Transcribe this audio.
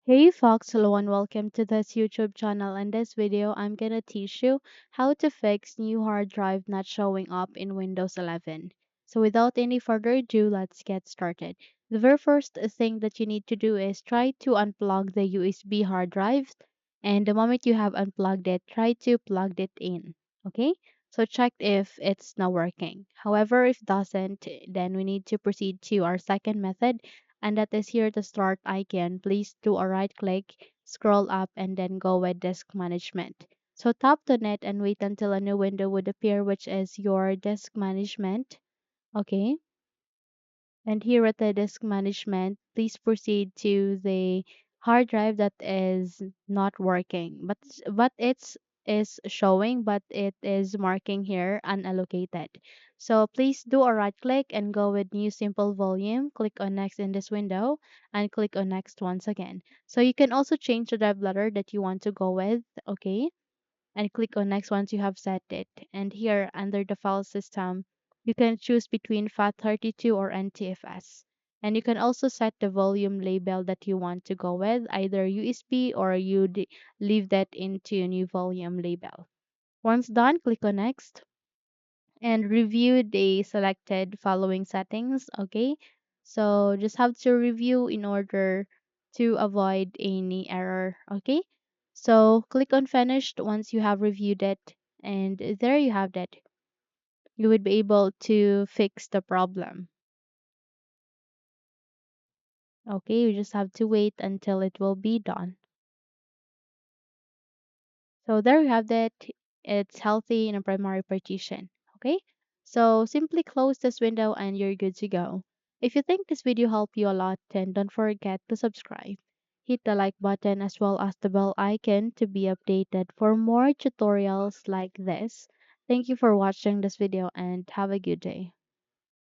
Hey Fox, hello and welcome to this YouTube channel. In this video, I'm gonna teach you how to fix new hard drive not showing up in Windows 11. So without any further ado, let's get started. The very first thing that you need to do is try to unplug the USB hard drive. And the moment you have unplugged it, try to plug it in. Okay? So check if it's not working. However, if doesn't, then we need to proceed to our second method, and that is here the start icon. Please do a right click, scroll up, and then go with disk management. So tap on it and wait until a new window would appear, which is your disk management. Okay. And here at the disk management, please proceed to the hard drive that is not working, but it's is showing, but it is marking here unallocated. So please do a right click and go with new simple volume. Click on next in this window and click on next once again. So you can also change the drive letter that you want to go with. Okay, and click on next once you have set it. And here under the file system, you can choose between FAT32 or NTFS. And you can also set the volume label that you want to go with, either USB or leave that into a new volume label. Once done, click on next and review the selected following settings. Okay, so just have to review in order to avoid any error. Okay, so click on finished once you have reviewed it, and there you have that. You would be able to fix the problem. Okay, you just have to wait until it will be done. So there you have that. It's healthy in a primary partition. Okay. So simply close this window and you're good to go. If you think this video helped you a lot, then don't forget to subscribe. Hit the like button as well as the bell icon to be updated for more tutorials like this. Thank you for watching this video and have a good day.